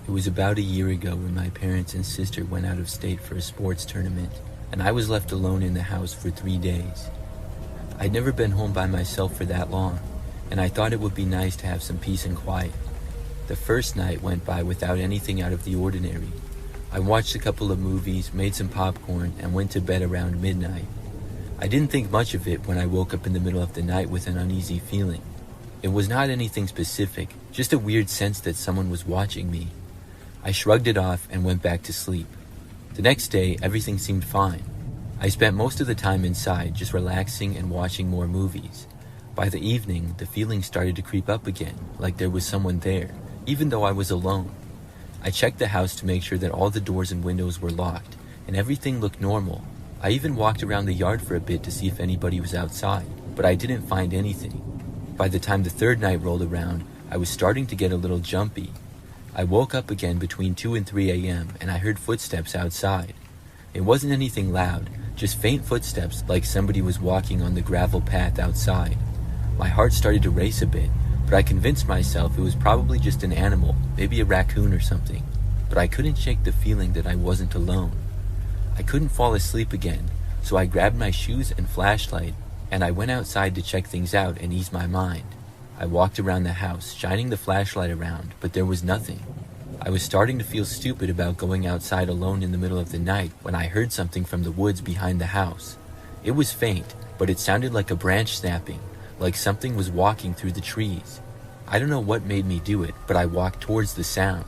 It was about a year ago when my parents and sister went out of state for a sports tournament, and I was left alone in the house for 3 days. I'd never been home by myself for that long, and I thought it would be nice to have some peace and quiet. The first night went by without anything out of the ordinary. I watched a couple of movies, made some popcorn, and went to bed around midnight. I didn't think much of it when I woke up in the middle of the night with an uneasy feeling. It was not anything specific, just a weird sense that someone was watching me. I shrugged it off and went back to sleep. The next day, everything seemed fine. I spent most of the time inside, just relaxing and watching more movies. By the evening, the feeling started to creep up again, like there was someone there, even though I was alone. I checked the house to make sure that all the doors and windows were locked, and everything looked normal. I even walked around the yard for a bit to see if anybody was outside, but I didn't find anything. By the time the third night rolled around, I was starting to get a little jumpy. I woke up again between 2 and 3 a.m. and I heard footsteps outside. It wasn't anything loud, just faint footsteps like somebody was walking on the gravel path outside. My heart started to race a bit, but I convinced myself it was probably just an animal, maybe a raccoon or something. But I couldn't shake the feeling that I wasn't alone. I couldn't fall asleep again, so I grabbed my shoes and flashlight, and I went outside to check things out and ease my mind. I walked around the house, shining the flashlight around, but there was nothing. I was starting to feel stupid about going outside alone in the middle of the night when I heard something from the woods behind the house. It was faint, but it sounded like a branch snapping, like something was walking through the trees. I don't know what made me do it, but I walked towards the sound.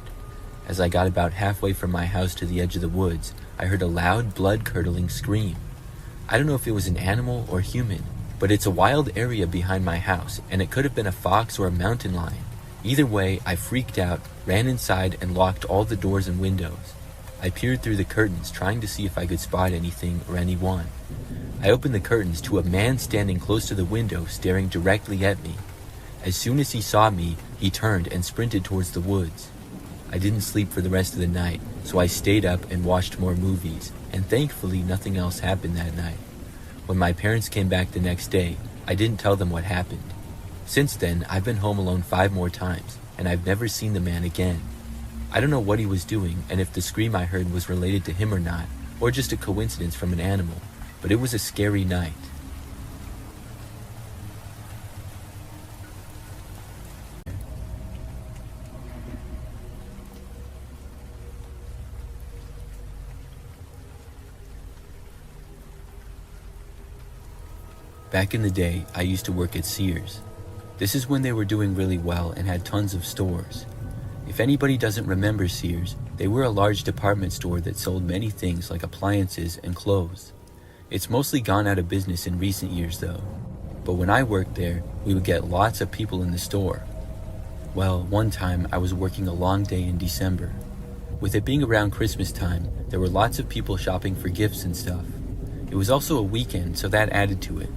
As I got about halfway from my house to the edge of the woods, I heard a loud, blood-curdling scream. I don't know if it was an animal or human, but it's a wild area behind my house, and it could have been a fox or a mountain lion. Either way, I freaked out, ran inside, and locked all the doors and windows. I peered through the curtains, trying to see if I could spot anything or anyone. I opened the curtains to a man standing close to the window, staring directly at me. As soon as he saw me, he turned and sprinted towards the woods. I didn't sleep for the rest of the night, so I stayed up and watched more movies, and thankfully nothing else happened that night. When my parents came back the next day, I didn't tell them what happened. Since then, I've been home alone 5 more times, and I've never seen the man again. I don't know what he was doing, and if the scream I heard was related to him or not, or just a coincidence from an animal, but it was a scary night. Back in the day, I used to work at Sears. This is when they were doing really well and had tons of stores. If anybody doesn't remember Sears, they were a large department store that sold many things like appliances and clothes. It's mostly gone out of business in recent years though. But when I worked there, we would get lots of people in the store. Well, one time I was working a long day in December. With it being around Christmas time, there were lots of people shopping for gifts and stuff. It was also a weekend, so that added to it.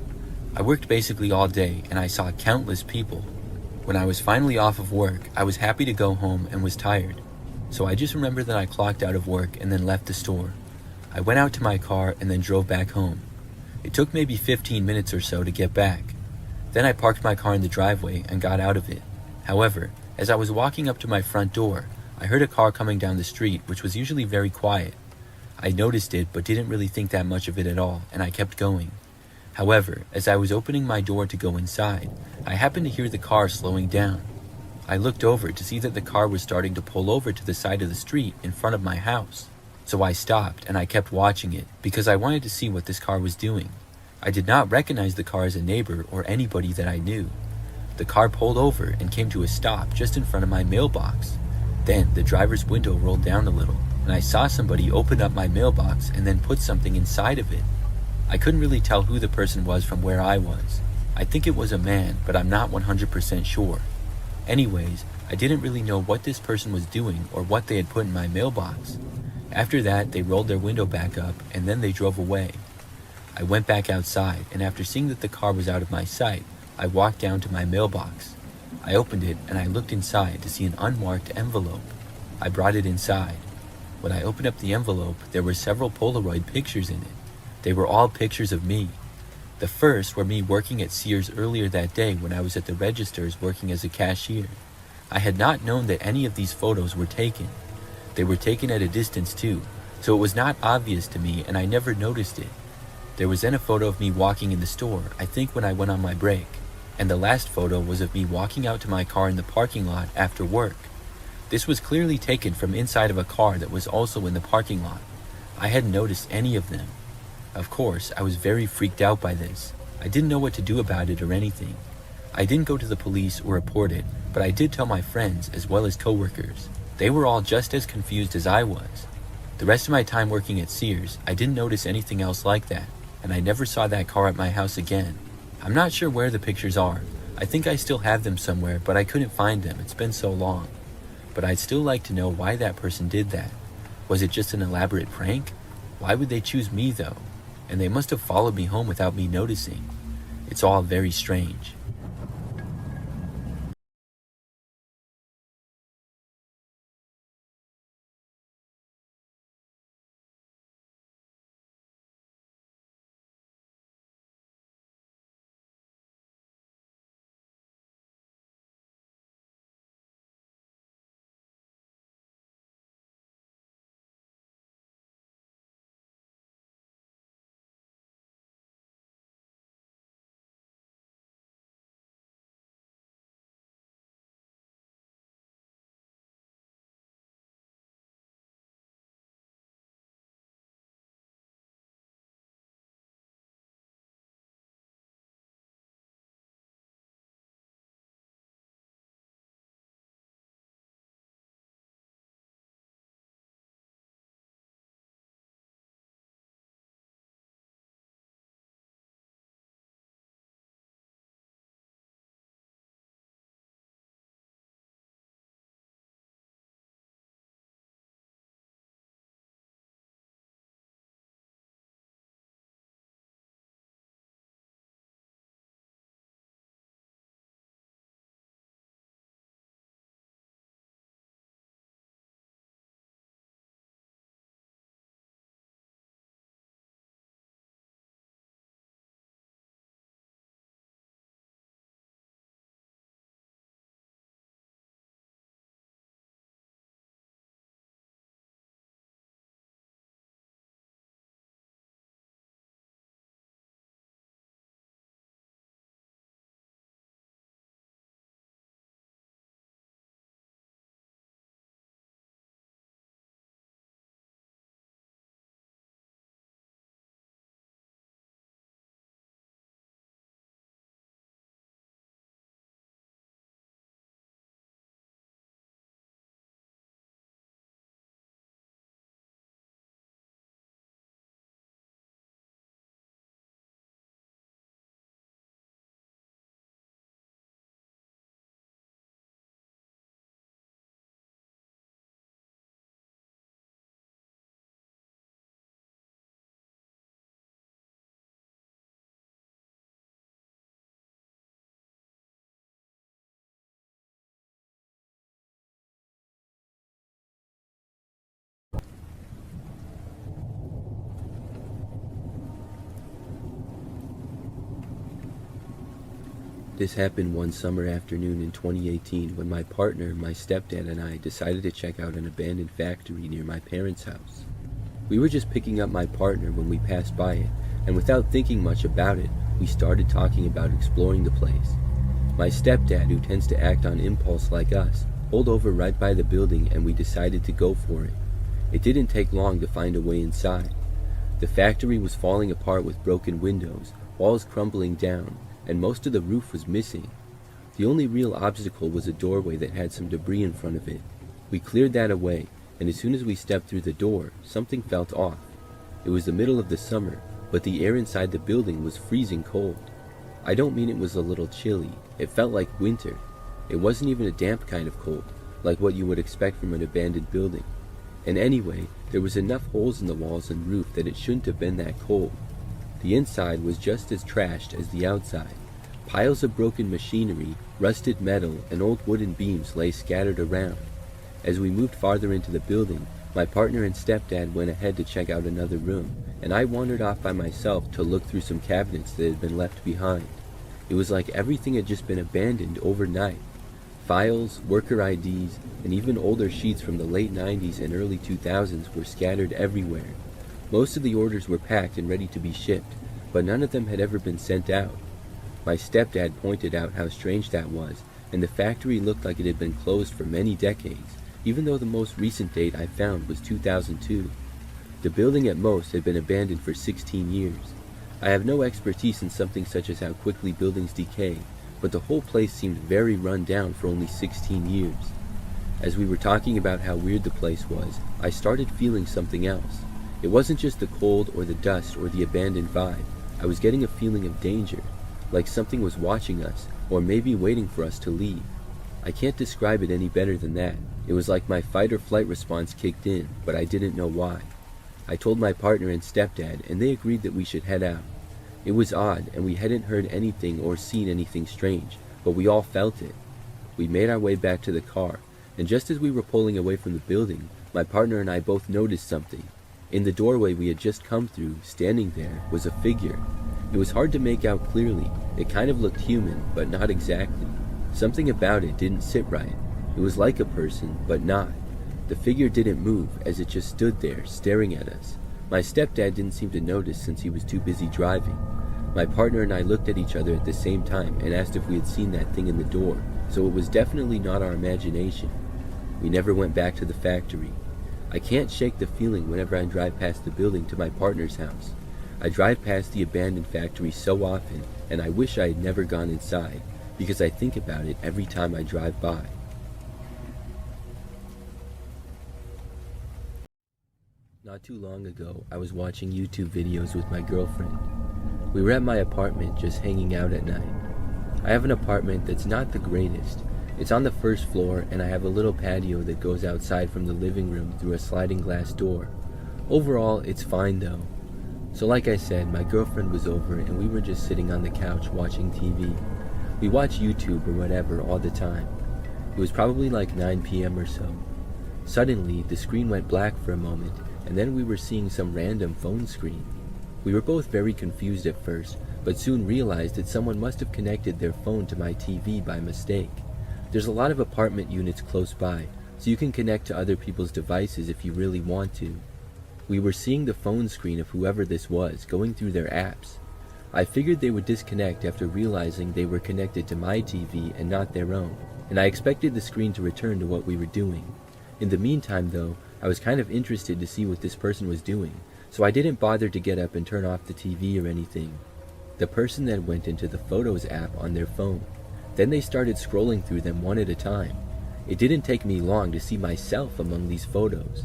I worked basically all day, and I saw countless people. When I was finally off of work, I was happy to go home and was tired. So I just remember that I clocked out of work and then left the store. I went out to my car and then drove back home. It took maybe 15 minutes or so to get back. Then I parked my car in the driveway and got out of it. However, as I was walking up to my front door, I heard a car coming down the street, which was usually very quiet. I noticed it, but didn't really think that much of it at all, and I kept going. However, as I was opening my door to go inside, I happened to hear the car slowing down. I looked over to see that the car was starting to pull over to the side of the street in front of my house. So I stopped and I kept watching it because I wanted to see what this car was doing. I did not recognize the car as a neighbor or anybody that I knew. The car pulled over and came to a stop just in front of my mailbox. Then the driver's window rolled down a little, and I saw somebody open up my mailbox and then put something inside of it. I couldn't really tell who the person was from where I was. I think it was a man, but I'm not 100% sure. Anyways, I didn't really know what this person was doing or what they had put in my mailbox. After that, they rolled their window back up and then they drove away. I went back outside, and after seeing that the car was out of my sight, I walked down to my mailbox. I opened it and I looked inside to see an unmarked envelope. I brought it inside. When I opened up the envelope, there were several Polaroid pictures in it. They were all pictures of me. The first were me working at Sears earlier that day when I was at the registers working as a cashier. I had not known that any of these photos were taken. They were taken at a distance too, so it was not obvious to me and I never noticed it. There was then a photo of me walking in the store, I think when I went on my break, and the last photo was of me walking out to my car in the parking lot after work. This was clearly taken from inside of a car that was also in the parking lot. I hadn't noticed any of them. Of course, I was very freaked out by this. I didn't know what to do about it or anything. I didn't go to the police or report it, but I did tell my friends as well as coworkers. They were all just as confused as I was. The rest of my time working at Sears, I didn't notice anything else like that, and I never saw that car at my house again. I'm not sure where the pictures are. I think I still have them somewhere, but I couldn't find them. It's been so long. But I'd still like to know why that person did that. Was it just an elaborate prank? Why would they choose me though? And they must have followed me home without me noticing. It's all very strange. This happened one summer afternoon in 2018 when my partner, my stepdad, and I decided to check out an abandoned factory near my parents' house. We were just picking up my partner when we passed by it, and without thinking much about it, we started talking about exploring the place. My stepdad, who tends to act on impulse like us, pulled over right by the building and we decided to go for it. It didn't take long to find a way inside. The factory was falling apart with broken windows, walls crumbling down, and most of the roof was missing. The only real obstacle was a doorway that had some debris in front of it. We cleared that away, and as soon as we stepped through the door, something felt off. It was the middle of the summer, but the air inside the building was freezing cold. I don't mean it was a little chilly, it felt like winter. It wasn't even a damp kind of cold, like what you would expect from an abandoned building. And anyway, there was enough holes in the walls and roof that it shouldn't have been that cold. The inside was just as trashed as the outside. Piles of broken machinery, rusted metal, and old wooden beams lay scattered around. As we moved farther into the building, my partner and stepdad went ahead to check out another room, and I wandered off by myself to look through some cabinets that had been left behind. It was like everything had just been abandoned overnight. Files, worker IDs, and even older sheets from the late 90s and early 2000s were scattered everywhere. Most of the orders were packed and ready to be shipped, but none of them had ever been sent out. My stepdad pointed out how strange that was, and the factory looked like it had been closed for many decades, even though the most recent date I found was 2002. The building at most had been abandoned for 16 years. I have no expertise in something such as how quickly buildings decay, but the whole place seemed very run down for only 16 years. As we were talking about how weird the place was, I started feeling something else. It wasn't just the cold or the dust or the abandoned vibe. I was getting a feeling of danger, like something was watching us, or maybe waiting for us to leave. I can't describe it any better than that. It was like my fight or flight response kicked in, but I didn't know why. I told my partner and stepdad, and they agreed that we should head out. It was odd, and we hadn't heard anything or seen anything strange, but we all felt it. We made our way back to the car, and just as we were pulling away from the building, my partner and I both noticed something. In the doorway we had just come through, standing there, was a figure. It was hard to make out clearly. It kind of looked human, but not exactly. Something about it didn't sit right. It was like a person, but not. The figure didn't move, as it just stood there, staring at us. My stepdad didn't seem to notice since he was too busy driving. My partner and I looked at each other at the same time and asked if we had seen that thing in the door, so it was definitely not our imagination. We never went back to the factory. I can't shake the feeling whenever I drive past the building to my partner's house. I drive past the abandoned factory so often, and I wish I had never gone inside, because I think about it every time I drive by. Not too long ago, I was watching YouTube videos with my girlfriend. We were at my apartment just hanging out at night. I have an apartment that's not the greatest. It's on the first floor, and I have a little patio that goes outside from the living room through a sliding glass door. Overall, it's fine though. So like I said, my girlfriend was over and we were just sitting on the couch watching TV. We watch YouTube or whatever all the time. It was probably like 9 p.m. or so. Suddenly, the screen went black for a moment, and then we were seeing some random phone screen. We were both very confused at first, but soon realized that someone must have connected their phone to my TV by mistake. There's a lot of apartment units close by, so you can connect to other people's devices if you really want to. We were seeing the phone screen of whoever this was going through their apps. I figured they would disconnect after realizing they were connected to my TV and not their own, and I expected the screen to return to what we were doing. In the meantime though, I was kind of interested to see what this person was doing, so I didn't bother to get up and turn off the TV or anything. The person then went into the Photos app on their phone. Then they started scrolling through them one at a time. It didn't take me long to see myself among these photos.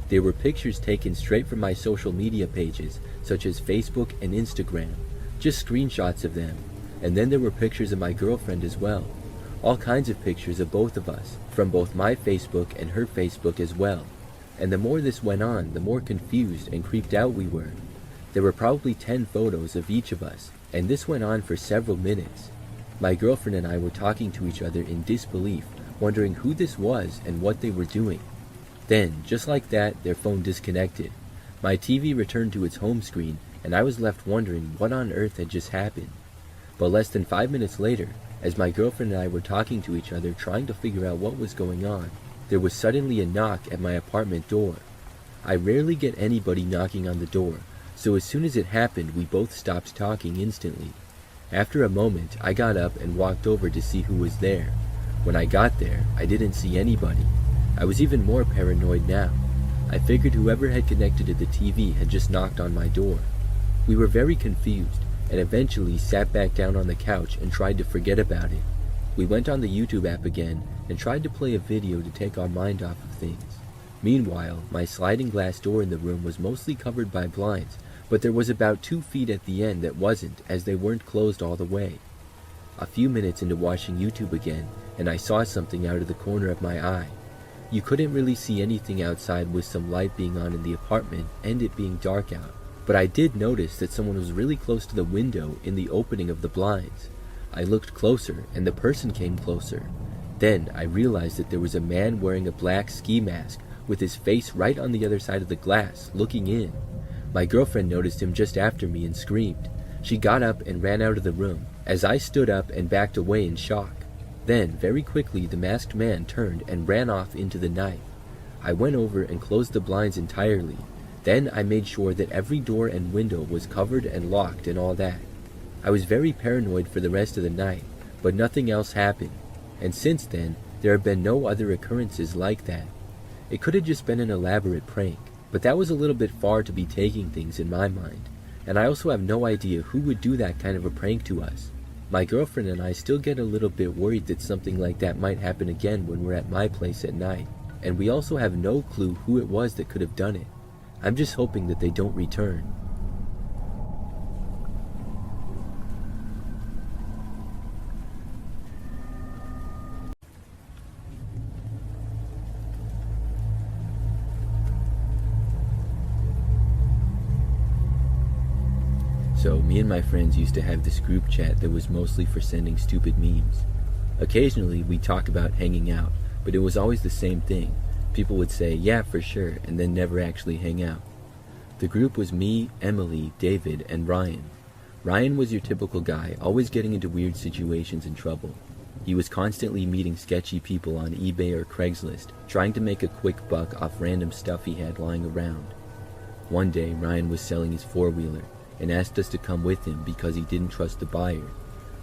There were pictures taken straight from my social media pages, such as Facebook and Instagram, just screenshots of them. And then there were pictures of my girlfriend as well. All kinds of pictures of both of us, from both my Facebook and her Facebook as well. And the more this went on, the more confused and creeped out we were. There were probably 10 photos of each of us, and this went on for several minutes. My girlfriend and I were talking to each other in disbelief, wondering who this was and what they were doing. Then, just like that, their phone disconnected. My TV returned to its home screen, and I was left wondering what on earth had just happened. But less than 5 minutes later, as my girlfriend and I were talking to each other trying to figure out what was going on, there was suddenly a knock at my apartment door. I rarely get anybody knocking on the door, so as soon as it happened, we both stopped talking instantly. After a moment, I got up and walked over to see who was there. When I got there, I didn't see anybody. I was even more paranoid now. I figured whoever had connected to the TV had just knocked on my door. We were very confused, and eventually sat back down on the couch and tried to forget about it. We went on the YouTube app again and tried to play a video to take our mind off of things. Meanwhile, my sliding glass door in the room was mostly covered by blinds, but there was about 2 feet at the end that wasn't, as they weren't closed all the way. A few minutes into watching YouTube again, and I saw something out of the corner of my eye. You couldn't really see anything outside with some light being on in the apartment and it being dark out, but I did notice that someone was really close to the window in the opening of the blinds. I looked closer, and the person came closer. Then I realized that there was a man wearing a black ski mask with his face right on the other side of the glass, looking in. My girlfriend noticed him just after me and screamed. She got up and ran out of the room, as I stood up and backed away in shock. Then, very quickly, the masked man turned and ran off into the night. I went over and closed the blinds entirely. Then I made sure that every door and window was covered and locked and all that. I was very paranoid for the rest of the night, but nothing else happened. And since then, there have been no other occurrences like that. It could have just been an elaborate prank, but that was a little bit far to be taking things in my mind. And I also have no idea who would do that kind of a prank to us. My girlfriend and I still get a little bit worried that something like that might happen again when we're at my place at night. And we also have no clue who it was that could have done it. I'm just hoping that they don't return. So, me and my friends used to have this group chat that was mostly for sending stupid memes. Occasionally, we'd talk about hanging out, but it was always the same thing. People would say, yeah, for sure, and then never actually hang out. The group was me, Emily, David, and Ryan. Ryan was your typical guy, always getting into weird situations and trouble. He was constantly meeting sketchy people on eBay or Craigslist, trying to make a quick buck off random stuff he had lying around. One day, Ryan was selling his four-wheeler, and asked us to come with him because he didn't trust the buyer.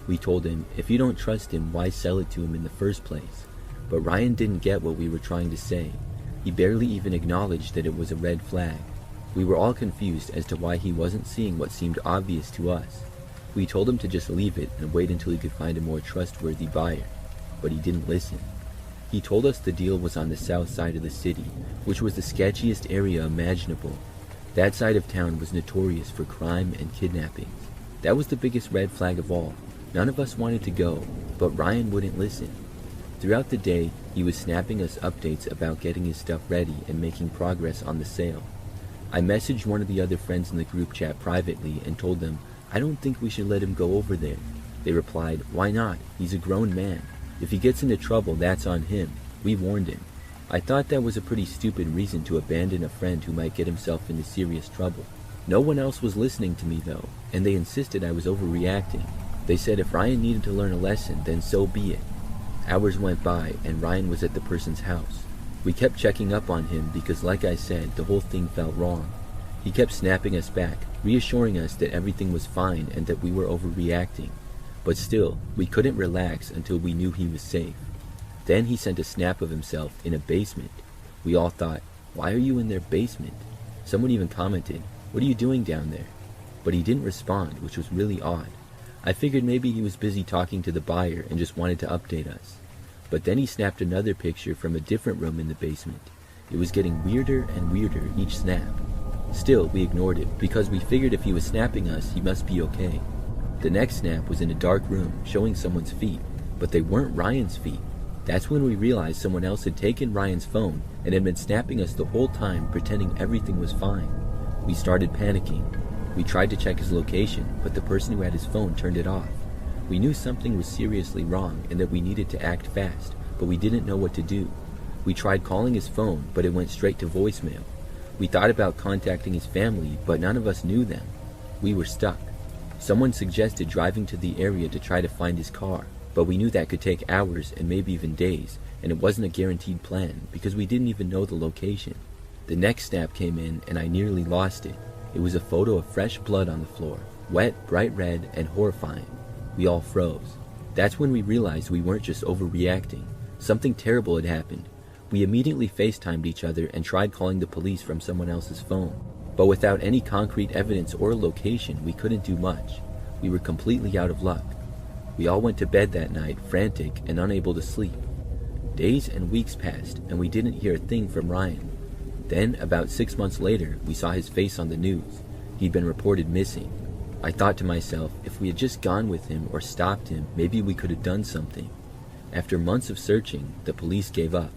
We told him, if you don't trust him, why sell it to him in the first place? But Ryan didn't get what we were trying to say. He barely even acknowledged that it was a red flag. We were all confused as to why he wasn't seeing what seemed obvious to us. We told him to just leave it and wait until he could find a more trustworthy buyer, but he didn't listen. He told us the deal was on the south side of the city, which was the sketchiest area imaginable. That side of town was notorious for crime and kidnappings. That was the biggest red flag of all. None of us wanted to go, but Ryan wouldn't listen. Throughout the day, he was snapping us updates about getting his stuff ready and making progress on the sale. I messaged one of the other friends in the group chat privately and told them, I don't think we should let him go over there. They replied, why not? He's a grown man. If he gets into trouble, that's on him. We warned him. I thought that was a pretty stupid reason to abandon a friend who might get himself into serious trouble. No one else was listening to me though, and they insisted I was overreacting. They said if Ryan needed to learn a lesson, then so be it. Hours went by, and Ryan was at the person's house. We kept checking up on him because, like I said, the whole thing felt wrong. He kept snapping us back, reassuring us that everything was fine and that we were overreacting. But still, we couldn't relax until we knew he was safe. Then he sent a snap of himself in a basement. We all thought, why are you in their basement? Someone even commented, what are you doing down there? But he didn't respond, which was really odd. I figured maybe he was busy talking to the buyer and just wanted to update us. But then he snapped another picture from a different room in the basement. It was getting weirder and weirder each snap. Still, we ignored it because we figured if he was snapping us, he must be okay. The next snap was in a dark room showing someone's feet, but they weren't Ryan's feet. That's when we realized someone else had taken Ryan's phone and had been snapping us the whole time, pretending everything was fine. We started panicking. We tried to check his location, but the person who had his phone turned it off. We knew something was seriously wrong and that we needed to act fast, but we didn't know what to do. We tried calling his phone, but it went straight to voicemail. We thought about contacting his family, but none of us knew them. We were stuck. Someone suggested driving to the area to try to find his car, but we knew that could take hours and maybe even days, and it wasn't a guaranteed plan because we didn't even know the location. The next snap came in and I nearly lost it. It was a photo of fresh blood on the floor, wet, bright red, and horrifying. We all froze. That's when we realized we weren't just overreacting. Something terrible had happened. We immediately FaceTimed each other and tried calling the police from someone else's phone. But without any concrete evidence or location, we couldn't do much. We were completely out of luck. We all went to bed that night, frantic and unable to sleep. Days and weeks passed, and we didn't hear a thing from Ryan. Then, about 6 months later, we saw his face on the news. He'd been reported missing. I thought to myself, if we had just gone with him or stopped him, maybe we could have done something. After months of searching, the police gave up.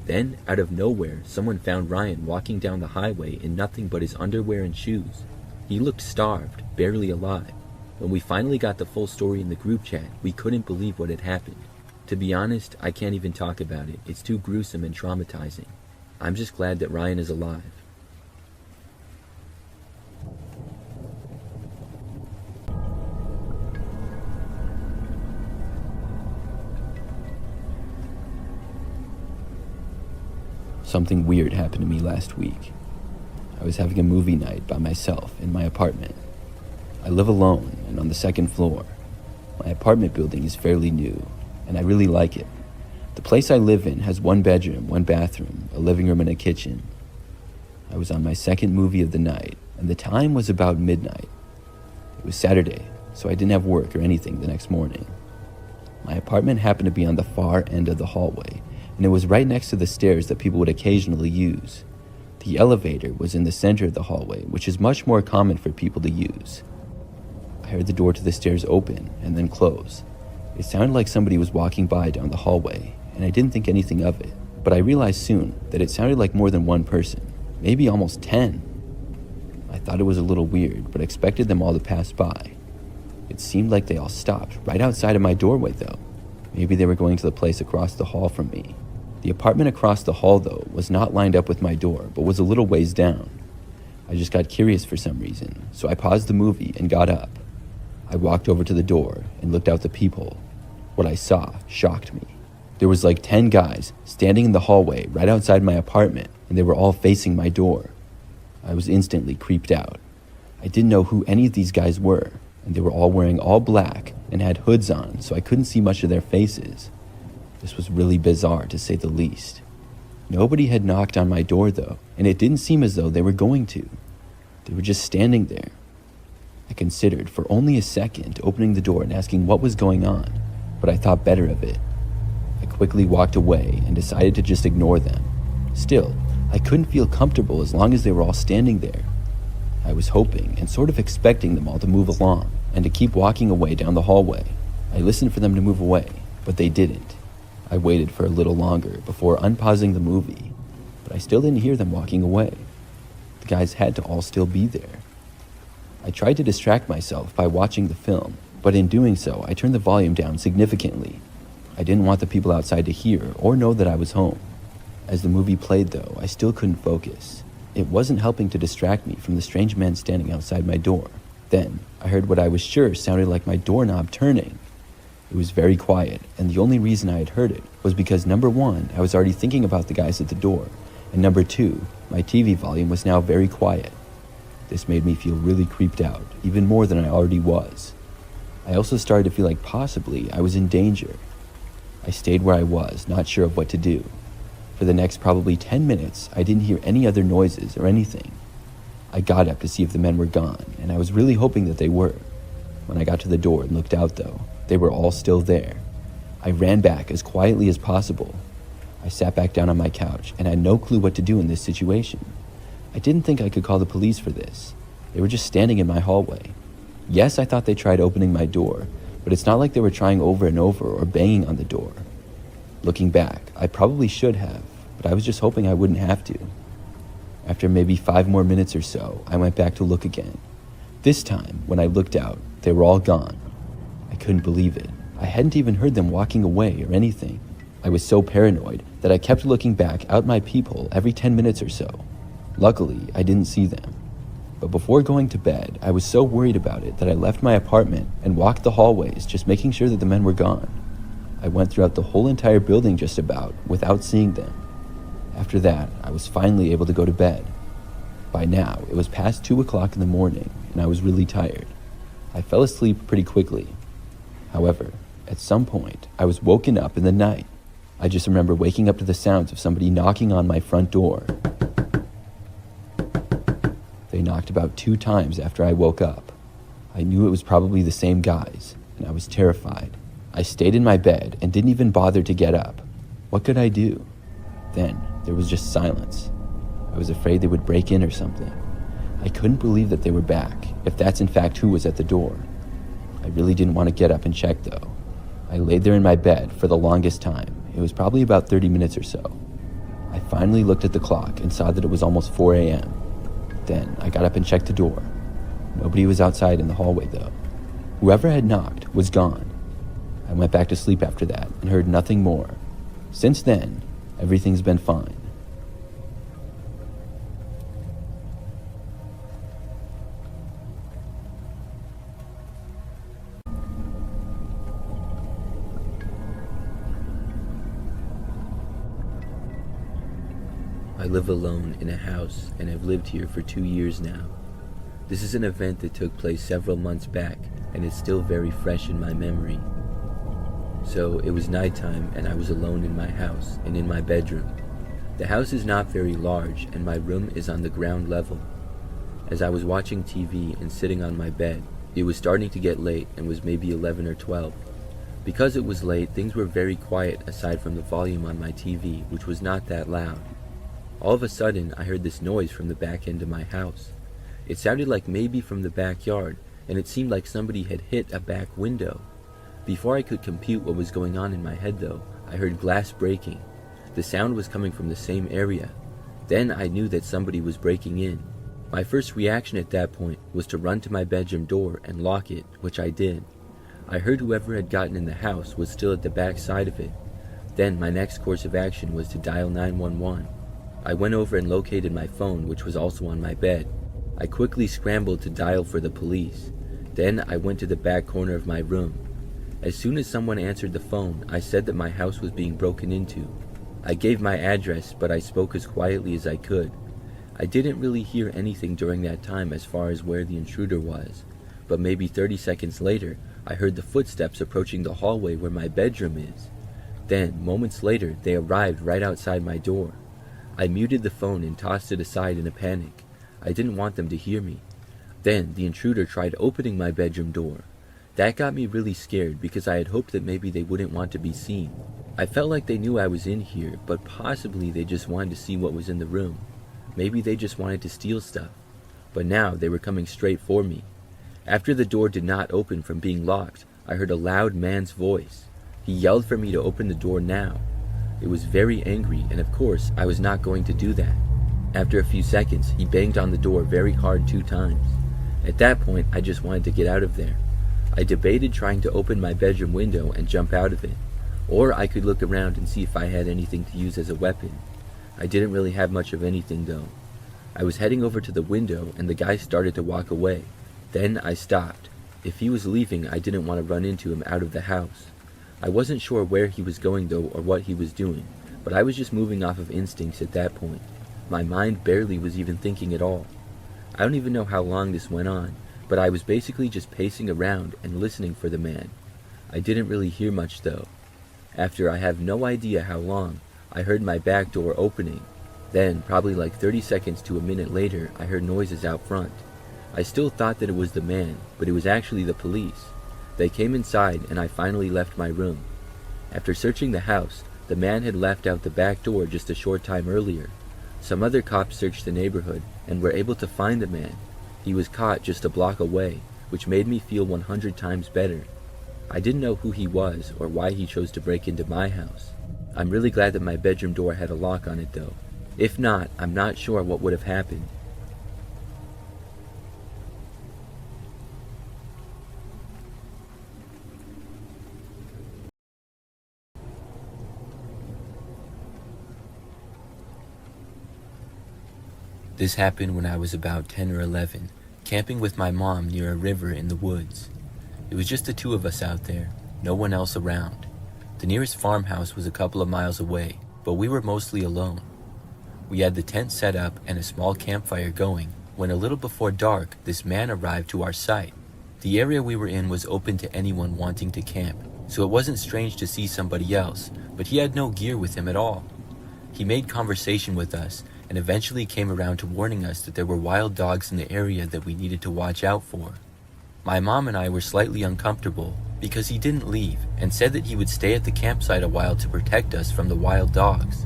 Then, out of nowhere, someone found Ryan walking down the highway in nothing but his underwear and shoes. He looked starved, barely alive. When we finally got the full story in the group chat, we couldn't believe what had happened. To be honest, I can't even talk about it. It's too gruesome and traumatizing. I'm just glad that Ryan is alive. Something weird happened to me last week. I was having a movie night by myself in my apartment. I live alone and on the second floor. My apartment building is fairly new, and I really like it. The place I live in has 1 bedroom, 1 bathroom, a living room and a kitchen. I was on my second movie of the night, and the time was about midnight. It was Saturday, so I didn't have work or anything the next morning. My apartment happened to be on the far end of the hallway, and it was right next to the stairs that people would occasionally use. The elevator was in the center of the hallway, which is much more common for people to use. I heard the door to the stairs open and then close. It sounded like somebody was walking by down the hallway, and I didn't think anything of it, but I realized soon that it sounded like more than one person, maybe almost 10. I thought it was a little weird, but expected them all to pass by. It seemed like they all stopped right outside of my doorway though. Maybe they were going to the place across the hall from me. The apartment across the hall though was not lined up with my door, but was a little ways down. I just got curious for some reason, so I paused the movie and got up. I walked over to the door and looked out the peephole. What I saw shocked me. There was like 10 guys standing in the hallway right outside my apartment, and they were all facing my door. I was instantly creeped out. I didn't know who any of these guys were, and they were all wearing all black and had hoods on, so I couldn't see much of their faces. This was really bizarre, to say the least. Nobody had knocked on my door, though, and it didn't seem as though they were going to. They were just standing there. I considered for only a second opening the door and asking what was going on, but I thought better of it. I quickly walked away and decided to just ignore them. Still, I couldn't feel comfortable as long as they were all standing there. I was hoping and sort of expecting them all to move along and to keep walking away down the hallway. I listened for them to move away, but they didn't. I waited for a little longer before unpausing the movie, but I still didn't hear them walking away. The guys had to all still be there. I tried to distract myself by watching the film, but in doing so, I turned the volume down significantly. I didn't want the people outside to hear or know that I was home. As the movie played though, I still couldn't focus. It wasn't helping to distract me from the strange men standing outside my door. Then, I heard what I was sure sounded like my doorknob turning. It was very quiet, and the only reason I had heard it was because number 1, I was already thinking about the guys at the door, and number 2, my TV volume was now very quiet. This made me feel really creeped out, even more than I already was. I also started to feel like possibly I was in danger. I stayed where I was, not sure of what to do. For the next probably 10 minutes, I didn't hear any other noises or anything. I got up to see if the men were gone, and I was really hoping that they were. When I got to the door and looked out though, they were all still there. I ran back as quietly as possible. I sat back down on my couch and had no clue what to do in this situation. I didn't think I could call the police for this. They were just standing in my hallway. Yes, I thought they tried opening my door, but it's not like they were trying over and over or banging on the door. Looking back, I probably should have, but I was just hoping I wouldn't have to. After maybe 5 more minutes or so, I went back to look again. This time, when I looked out, they were all gone. I couldn't believe it. I hadn't even heard them walking away or anything. I was so paranoid that I kept looking back out my peephole every 10 minutes or so. Luckily, I didn't see them. But before going to bed, I was so worried about it that I left my apartment and walked the hallways, just making sure that the men were gone. I went throughout the whole entire building just about without seeing them. After that, I was finally able to go to bed. By now, it was past 2 o'clock in the morning, and I was really tired. I fell asleep pretty quickly. However, at some point, I was woken up in the night. I just remember waking up to the sounds of somebody knocking on my front door. They knocked about 2 times after I woke up. I knew it was probably the same guys, and I was terrified. I stayed in my bed and didn't even bother to get up. What could I do? Then, there was just silence. I was afraid they would break in or something. I couldn't believe that they were back, if that's in fact who was at the door. I really didn't want to get up and check though. I laid there in my bed for the longest time. It was probably about 30 minutes or so. I finally looked at the clock and saw that it was almost 4 a.m. Then I got up and checked the door. Nobody was outside in the hallway though. Whoever had knocked was gone. I went back to sleep after that and heard nothing more. Since then, everything's been fine. I live alone in a house and I've lived here for 2 years now. This is an event that took place several months back and it's still very fresh in my memory. So it was nighttime and I was alone in my house and in my bedroom. The house is not very large and my room is on the ground level. As I was watching TV and sitting on my bed, it was starting to get late and was maybe 11 or 12. Because it was late, things were very quiet aside from the volume on my TV, which was not that loud. All of a sudden, I heard this noise from the back end of my house. It sounded like maybe from the backyard, and it seemed like somebody had hit a back window. Before I could compute what was going on in my head though, I heard glass breaking. The sound was coming from the same area. Then I knew that somebody was breaking in. My first reaction at that point was to run to my bedroom door and lock it, which I did. I heard whoever had gotten in the house was still at the back side of it. Then my next course of action was to dial 911. I went over and located my phone, which was also on my bed. I quickly scrambled to dial for the police. Then I went to the back corner of my room. As soon as someone answered the phone, I said that my house was being broken into. I gave my address, but I spoke as quietly as I could. I didn't really hear anything during that time as far as where the intruder was, but maybe 30 seconds later, I heard the footsteps approaching the hallway where my bedroom is. Then, moments later, they arrived right outside my door. I muted the phone and tossed it aside in a panic. I didn't want them to hear me. Then, the intruder tried opening my bedroom door. That got me really scared because I had hoped that maybe they wouldn't want to be seen. I felt like they knew I was in here, but possibly they just wanted to see what was in the room. Maybe they just wanted to steal stuff. But now they were coming straight for me. After the door did not open from being locked, I heard a loud man's voice. He yelled for me to open the door now. It was very angry, and of course, I was not going to do that. After a few seconds, he banged on the door very hard 2 times. At that point, I just wanted to get out of there. I debated trying to open my bedroom window and jump out of it, or I could look around and see if I had anything to use as a weapon. I didn't really have much of anything though. I was heading over to the window and the guy started to walk away. Then I stopped. If he was leaving, I didn't want to run into him out of the house. I wasn't sure where he was going though or what he was doing, but I was just moving off of instincts at that point. My mind barely was even thinking at all. I don't even know how long this went on, but I was basically just pacing around and listening for the man. I didn't really hear much though. After I have no idea how long, I heard my back door opening. Then, probably like 30 seconds to a minute later, I heard noises out front. I still thought that it was the man, but it was actually the police. They came inside and I finally left my room. After searching the house, the man had left out the back door just a short time earlier. Some other cops searched the neighborhood and were able to find the man. He was caught just a block away, which made me feel 100 times better. I didn't know who he was or why he chose to break into my house. I'm really glad that my bedroom door had a lock on it though. If not, I'm not sure what would have happened. This happened when I was about 10 or 11, camping with my mom near a river in the woods. It was just the 2 of us out there, no one else around. The nearest farmhouse was a couple of miles away, but we were mostly alone. We had the tent set up and a small campfire going when a little before dark, this man arrived to our site. The area we were in was open to anyone wanting to camp, so it wasn't strange to see somebody else, but he had no gear with him at all. He made conversation with us and eventually came around to warning us that there were wild dogs in the area that we needed to watch out for. My mom and I were slightly uncomfortable because he didn't leave and said that he would stay at the campsite a while to protect us from the wild dogs.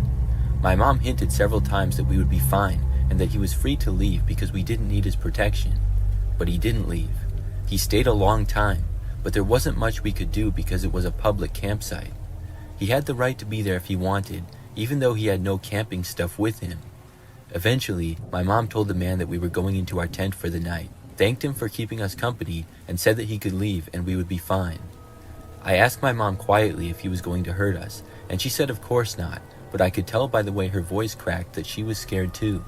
My mom hinted several times that we would be fine and that he was free to leave because we didn't need his protection. But he didn't leave. He stayed a long time, but there wasn't much we could do because it was a public campsite. He had the right to be there if he wanted, even though he had no camping stuff with him. Eventually, my mom told the man that we were going into our tent for the night, thanked him for keeping us company, and said that he could leave and we would be fine. I asked my mom quietly if he was going to hurt us, and she said of course not, but I could tell by the way her voice cracked that she was scared too.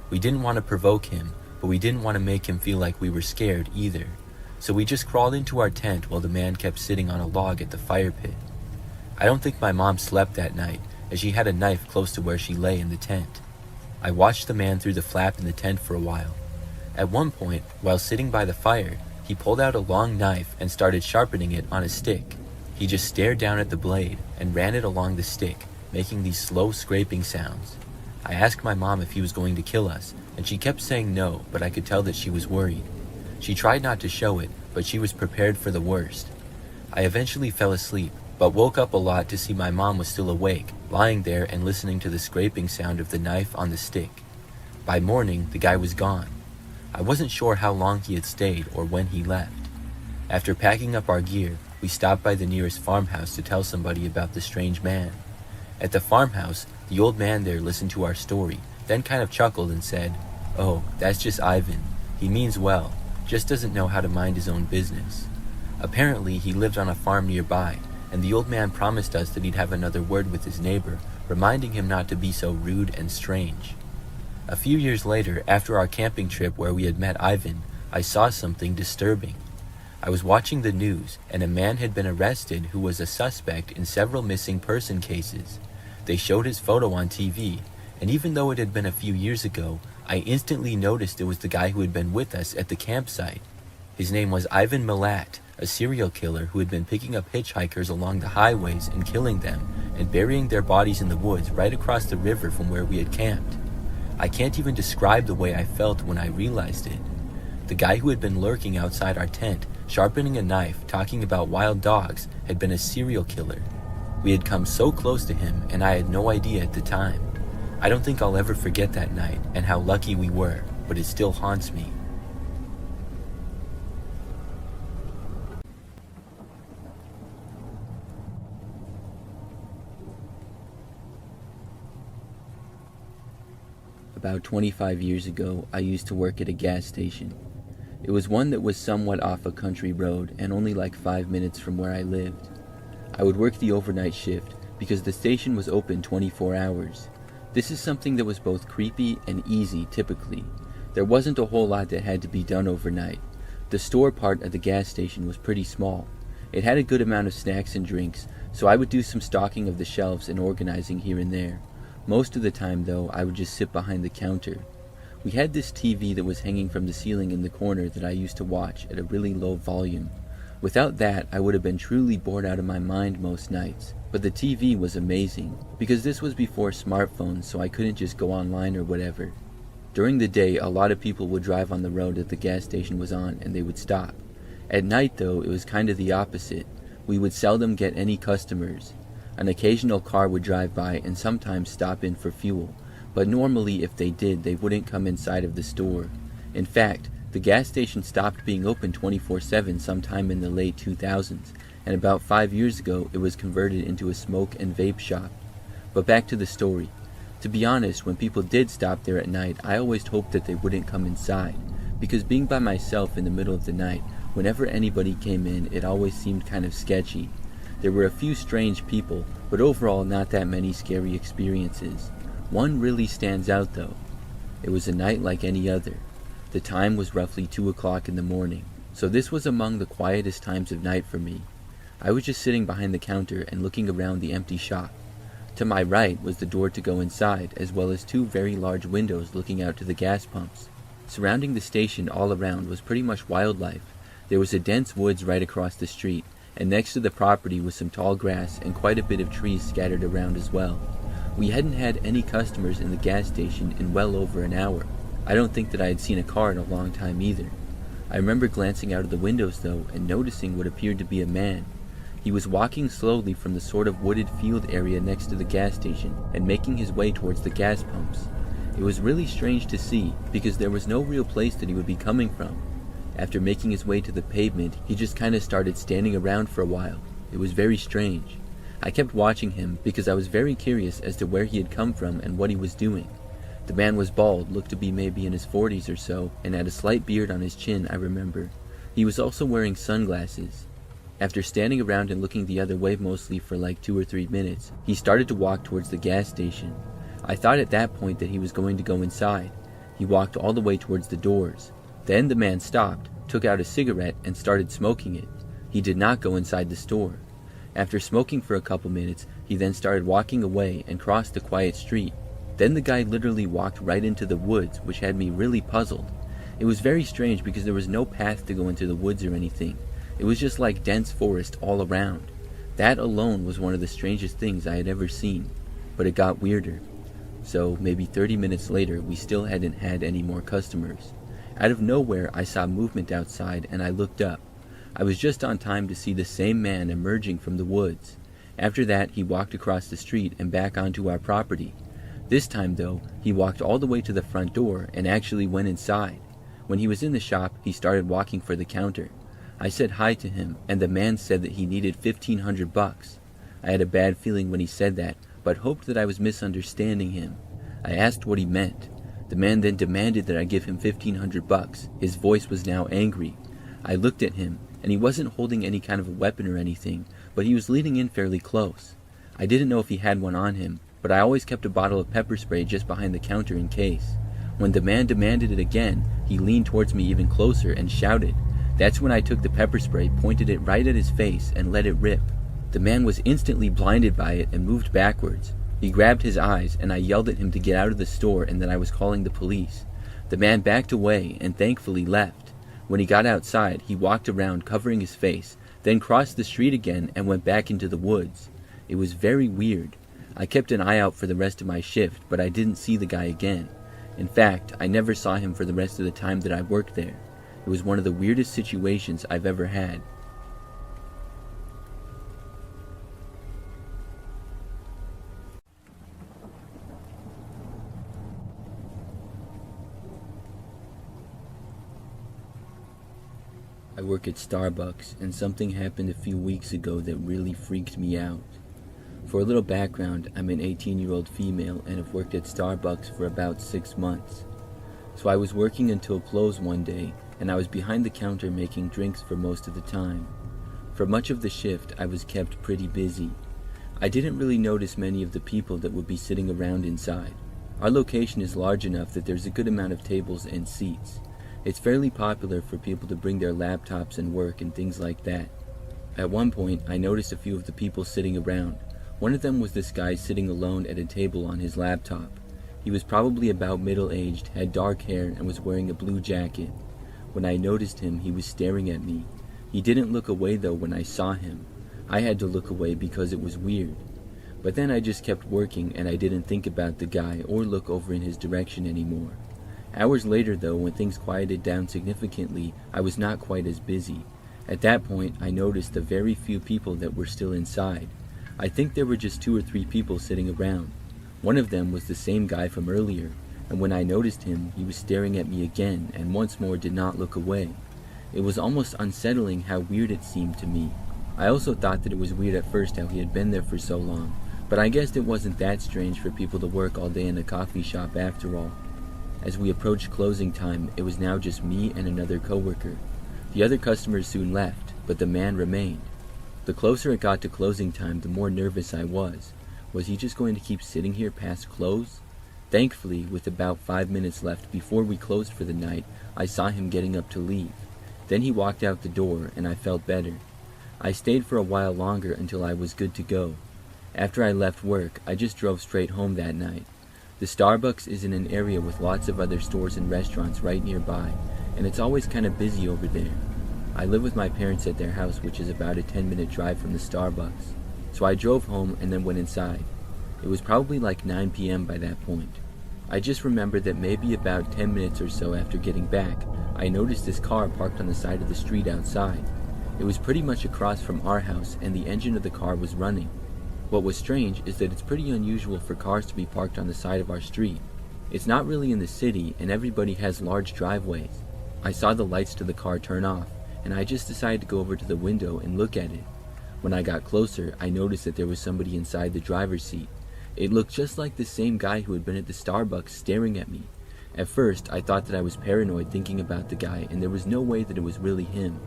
We didn't want to provoke him, but we didn't want to make him feel like we were scared either, so we just crawled into our tent while the man kept sitting on a log at the fire pit. I don't think my mom slept that night, as she had a knife close to where she lay in the tent. I watched the man through the flap in the tent for a while. At one point, while sitting by the fire, he pulled out a long knife and started sharpening it on a stick. He just stared down at the blade and ran it along the stick, making these slow scraping sounds. I asked my mom if he was going to kill us, and she kept saying no, but I could tell that she was worried. She tried not to show it, but she was prepared for the worst. I eventually fell asleep, but woke up a lot to see my mom was still awake, lying there and listening to the scraping sound of the knife on the stick. By morning, the guy was gone. I wasn't sure how long he had stayed or when he left. After packing up our gear, we stopped by the nearest farmhouse to tell somebody about the strange man. At the farmhouse, the old man there listened to our story, then kind of chuckled and said, "Oh, that's just Ivan. He means well, just doesn't know how to mind his own business." Apparently, he lived on a farm nearby, and the old man promised us that he'd have another word with his neighbor, reminding him not to be so rude and strange. A few years later, after our camping trip where we had met Ivan, I saw something disturbing. I was watching the news, and a man had been arrested who was a suspect in several missing person cases. They showed his photo on TV, and even though it had been a few years ago, I instantly noticed it was the guy who had been with us at the campsite. His name was Ivan Milat, a serial killer who had been picking up hitchhikers along the highways and killing them, and burying their bodies in the woods right across the river from where we had camped. I can't even describe the way I felt when I realized it. The guy who had been lurking outside our tent, sharpening a knife, talking about wild dogs, had been a serial killer. We had come so close to him, and I had no idea at the time. I don't think I'll ever forget that night and how lucky we were, but it still haunts me. About 25 years ago, I used to work at a gas station. It was one that was somewhat off a country road and only like 5 minutes from where I lived. I would work the overnight shift because the station was open 24 hours. This is something that was both creepy and easy typically. There wasn't a whole lot that had to be done overnight. The store part of the gas station was pretty small. It had a good amount of snacks and drinks, so I would do some stocking of the shelves and organizing here and there. Most of the time, though, I would just sit behind the counter. We had this TV that was hanging from the ceiling in the corner that I used to watch at a really low volume. Without that, I would have been truly bored out of my mind most nights. But the TV was amazing, because this was before smartphones, so I couldn't just go online or whatever. During the day, a lot of people would drive on the road that the gas station was on, and they would stop. At night, though, it was kind of the opposite. We would seldom get any customers. An occasional car would drive by and sometimes stop in for fuel, but normally if they did, they wouldn't come inside of the store. In fact, the gas station stopped being open 24/7 sometime in the late 2000s, and about 5 years ago it was converted into a smoke and vape shop. But back to the story. To be honest, when people did stop there at night, I always hoped that they wouldn't come inside, because being by myself in the middle of the night, whenever anybody came in, it always seemed kind of sketchy. There were a few strange people, but overall not that many scary experiences. One really stands out though. It was a night like any other. The time was roughly 2 o'clock in the morning, so this was among the quietest times of night for me. I was just sitting behind the counter and looking around the empty shop. To my right was the door to go inside, as well as 2 very large windows looking out to the gas pumps. Surrounding the station all around was pretty much wildlife. There was a dense woods right across the street, and next to the property was some tall grass and quite a bit of trees scattered around as well. We hadn't had any customers in the gas station in well over an hour. I don't think that I had seen a car in a long time either. I remember glancing out of the windows though and noticing what appeared to be a man. He was walking slowly from the sort of wooded field area next to the gas station and making his way towards the gas pumps. It was really strange to see because there was no real place that he would be coming from. After making his way to the pavement, he just kind of started standing around for a while. It was very strange. I kept watching him because I was very curious as to where he had come from and what he was doing. The man was bald, looked to be maybe in his 40s or so, and had a slight beard on his chin, I remember. He was also wearing sunglasses. After standing around and looking the other way mostly for like 2 or 3 minutes, he started to walk towards the gas station. I thought at that point that he was going to go inside. He walked all the way towards the doors. Then the man stopped, took out a cigarette, and started smoking it. He did not go inside the store. After smoking for a couple minutes, he then started walking away and crossed the quiet street. Then the guy literally walked right into the woods, which had me really puzzled. It was very strange because there was no path to go into the woods or anything. It was just like dense forest all around. That alone was one of the strangest things I had ever seen. But it got weirder. So maybe 30 minutes later, we still hadn't had any more customers. Out of nowhere, I saw movement outside and I looked up. I was just on time to see the same man emerging from the woods. After that, he walked across the street and back onto our property. This time though, he walked all the way to the front door and actually went inside. When he was in the shop, he started walking for the counter. I said hi to him, and the man said that he needed $1,500. I had a bad feeling when he said that, but hoped that I was misunderstanding him. I asked what he meant. The man then demanded that I give him $1,500. His voice was now angry. I looked at him, and he wasn't holding any kind of a weapon or anything, but he was leaning in fairly close. I didn't know if he had one on him, but I always kept a bottle of pepper spray just behind the counter in case. When the man demanded it again, he leaned towards me even closer and shouted. That's when I took the pepper spray, pointed it right at his face, and let it rip. The man was instantly blinded by it and moved backwards. He grabbed his eyes, and I yelled at him to get out of the store and that I was calling the police. The man backed away and thankfully left. When he got outside, he walked around covering his face, then crossed the street again and went back into the woods. It was very weird. I kept an eye out for the rest of my shift, but I didn't see the guy again. In fact, I never saw him for the rest of the time that I worked there. It was one of the weirdest situations I've ever had. I work at Starbucks, and something happened a few weeks ago that really freaked me out. For a little background, I'm an 18-year-old female and have worked at Starbucks for about 6 months. So I was working until close one day, and I was behind the counter making drinks for most of the time. For much of the shift, I was kept pretty busy. I didn't really notice many of the people that would be sitting around inside. Our location is large enough that there's a good amount of tables and seats. It's fairly popular for people to bring their laptops and work and things like that. At one point, I noticed a few of the people sitting around. One of them was this guy sitting alone at a table on his laptop. He was probably about middle-aged, had dark hair, and was wearing a blue jacket. When I noticed him, he was staring at me. He didn't look away though when I saw him. I had to look away because it was weird. But then I just kept working and I didn't think about the guy or look over in his direction anymore. Hours later though, when things quieted down significantly, I was not quite as busy. At that point, I noticed the very few people that were still inside. I think there were just 2 or 3 people sitting around. One of them was the same guy from earlier, and when I noticed him, he was staring at me again and once more did not look away. It was almost unsettling how weird it seemed to me. I also thought that it was weird at first how he had been there for so long, but I guessed it wasn't that strange for people to work all day in a coffee shop after all. As we approached closing time, it was now just me and another coworker. The other customers soon left, but the man remained. The closer it got to closing time, the more nervous I was. Was he just going to keep sitting here past close? Thankfully, with about 5 minutes left before we closed for the night, I saw him getting up to leave. Then he walked out the door, and I felt better. I stayed for a while longer until I was good to go. After I left work, I just drove straight home that night. The Starbucks is in an area with lots of other stores and restaurants right nearby, and it's always kind of busy over there. I live with my parents at their house, which is about a 10-minute drive from the Starbucks. So I drove home and then went inside. It was probably like 9 p.m. by that point. I just remember that maybe about 10 minutes or so after getting back, I noticed this car parked on the side of the street outside. It was pretty much across from our house and the engine of the car was running. What was strange is that it's pretty unusual for cars to be parked on the side of our street. It's not really in the city and everybody has large driveways. I saw the lights to the car turn off and I just decided to go over to the window and look at it. When I got closer, I noticed that there was somebody inside the driver's seat. It looked just like the same guy who had been at the Starbucks staring at me. At first, I thought that I was paranoid thinking about the guy and there was no way that it was really him.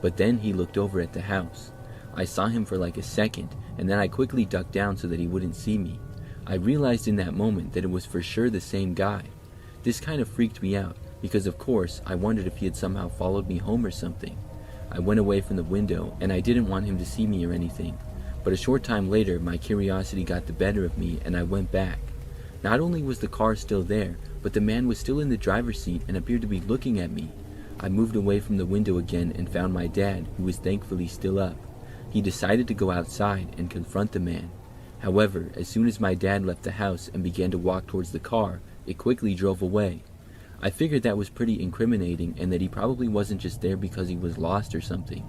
But then he looked over at the house. I saw him for like a second, and then I quickly ducked down so that he wouldn't see me. I realized in that moment that it was for sure the same guy. This kind of freaked me out, because of course I wondered if he had somehow followed me home or something. I went away from the window, and I didn't want him to see me or anything. But a short time later, my curiosity got the better of me, and I went back. Not only was the car still there, but the man was still in the driver's seat and appeared to be looking at me. I moved away from the window again and found my dad, who was thankfully still up. He decided to go outside and confront the man. However, as soon as my dad left the house and began to walk towards the car, it quickly drove away. I figured that was pretty incriminating and that he probably wasn't just there because he was lost or something.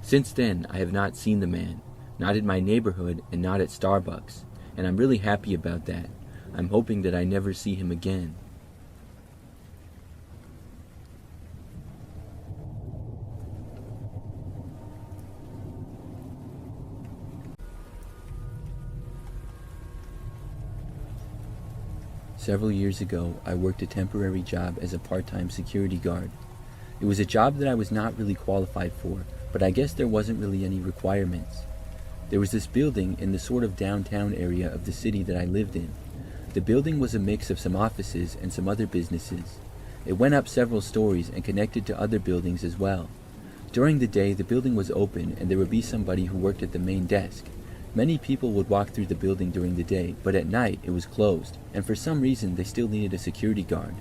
Since then, I have not seen the man, not in my neighborhood and not at Starbucks, and I'm really happy about that. I'm hoping that I never see him again. Several years ago, I worked a temporary job as a part-time security guard. It was a job that I was not really qualified for, but I guess there wasn't really any requirements. There was this building in the sort of downtown area of the city that I lived in. The building was a mix of some offices and some other businesses. It went up several stories and connected to other buildings as well. During the day, the building was open and there would be somebody who worked at the main desk. Many people would walk through the building during the day, but at night it was closed, and for some reason they still needed a security guard.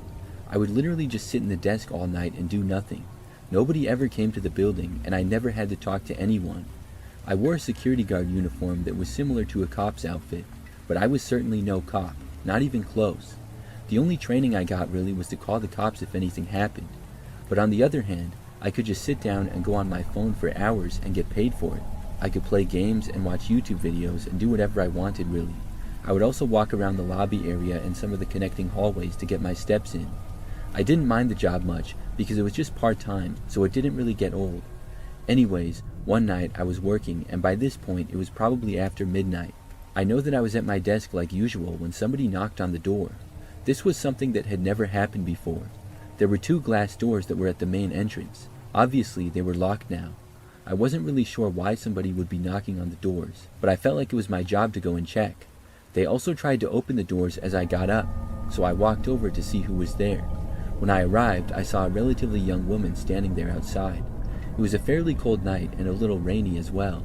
I would literally just sit in the desk all night and do nothing. Nobody ever came to the building, and I never had to talk to anyone. I wore a security guard uniform that was similar to a cop's outfit, but I was certainly no cop, not even close. The only training I got really was to call the cops if anything happened. But on the other hand, I could just sit down and go on my phone for hours and get paid for it. I could play games and watch YouTube videos and do whatever I wanted really. I would also walk around the lobby area and some of the connecting hallways to get my steps in. I didn't mind the job much because it was just part-time, so it didn't really get old. Anyways, one night I was working, and by this point it was probably after midnight. I know that I was at my desk like usual when somebody knocked on the door. This was something that had never happened before. There were 2 glass doors that were at the main entrance. Obviously they were locked now. I wasn't really sure why somebody would be knocking on the doors, but I felt like it was my job to go and check. They also tried to open the doors as I got up, so I walked over to see who was there. When I arrived, I saw a relatively young woman standing there outside. It was a fairly cold night and a little rainy as well.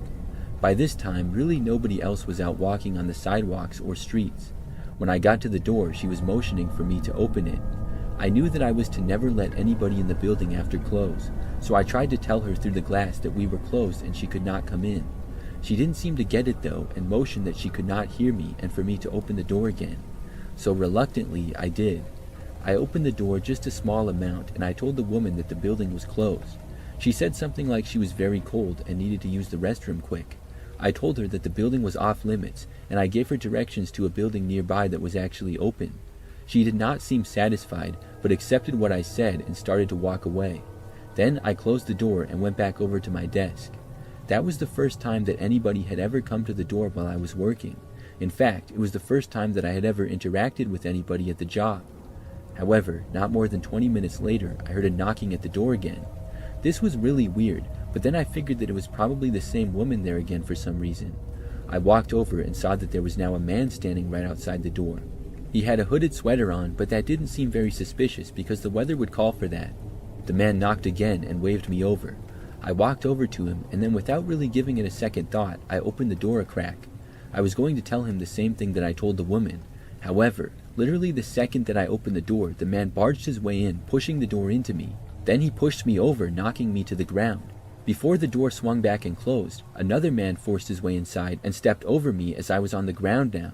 By this time, really nobody else was out walking on the sidewalks or streets. When I got to the door, she was motioning for me to open it. I knew that I was to never let anybody in the building after close, so I tried to tell her through the glass that we were closed and she could not come in. She didn't seem to get it though, and motioned that she could not hear me and for me to open the door again. So reluctantly, I did. I opened the door just a small amount, and I told the woman that the building was closed. She said something like she was very cold and needed to use the restroom quick. I told her that the building was off limits, and I gave her directions to a building nearby that was actually open. She did not seem satisfied, but accepted what I said and started to walk away. Then I closed the door and went back over to my desk. That was the first time that anybody had ever come to the door while I was working. In fact, it was the first time that I had ever interacted with anybody at the job. However, not more than 20 minutes later, I heard a knocking at the door again. This was really weird, but then I figured that it was probably the same woman there again for some reason. I walked over and saw that there was now a man standing right outside the door. He had a hooded sweater on, but that didn't seem very suspicious because the weather would call for that. The man knocked again and waved me over. I walked over to him, and then without really giving it a second thought, I opened the door a crack. I was going to tell him the same thing that I told the woman. However, literally the second that I opened the door, the man barged his way in, pushing the door into me. Then he pushed me over, knocking me to the ground. Before the door swung back and closed, another man forced his way inside and stepped over me as I was on the ground now.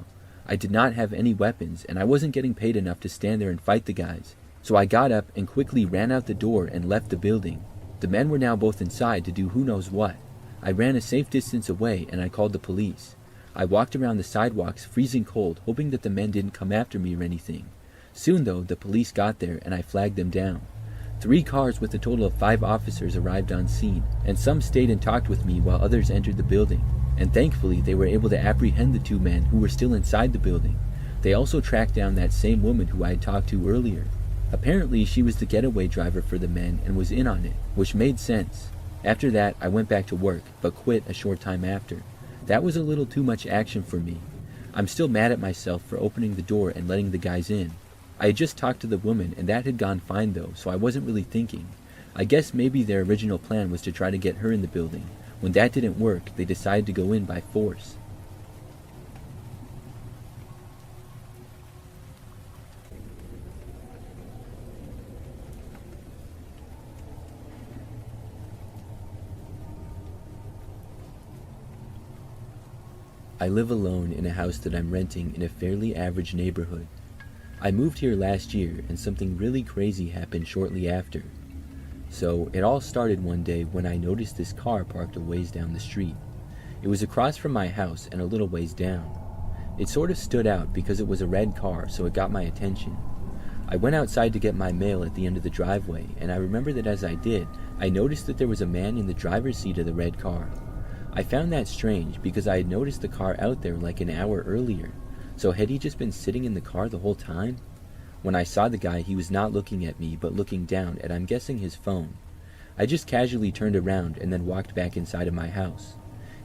I did not have any weapons, and I wasn't getting paid enough to stand there and fight the guys. So I got up and quickly ran out the door and left the building. The men were now both inside to do who knows what. I ran a safe distance away and I called the police. I walked around the sidewalks freezing cold, hoping that the men didn't come after me or anything. Soon though, the police got there and I flagged them down. 3 cars with a total of 5 officers arrived on scene, and some stayed and talked with me while others entered the building. And thankfully they were able to apprehend the 2 men who were still inside the building. They also tracked down that same woman who I had talked to earlier. Apparently she was the getaway driver for the men and was in on it, which made sense. After that I went back to work, but quit a short time after. That was a little too much action for me. I'm still mad at myself for opening the door and letting the guys in. I had just talked to the woman and that had gone fine though, so I wasn't really thinking. I guess maybe their original plan was to try to get her in the building. When that didn't work, they decided to go in by force. I live alone in a house that I'm renting in a fairly average neighborhood. I moved here last year and something really crazy happened shortly after. So it all started one day when I noticed this car parked a ways down the street. It was across from my house and a little ways down. It sort of stood out because it was a red car, so it got my attention. I went outside to get my mail at the end of the driveway, and I remember that as I did, I noticed that there was a man in the driver's seat of the red car. I found that strange because I had noticed the car out there like an hour earlier. So had he just been sitting in the car the whole time? When I saw the guy, he was not looking at me, but looking down at, I'm guessing, his phone. I just casually turned around and then walked back inside of my house.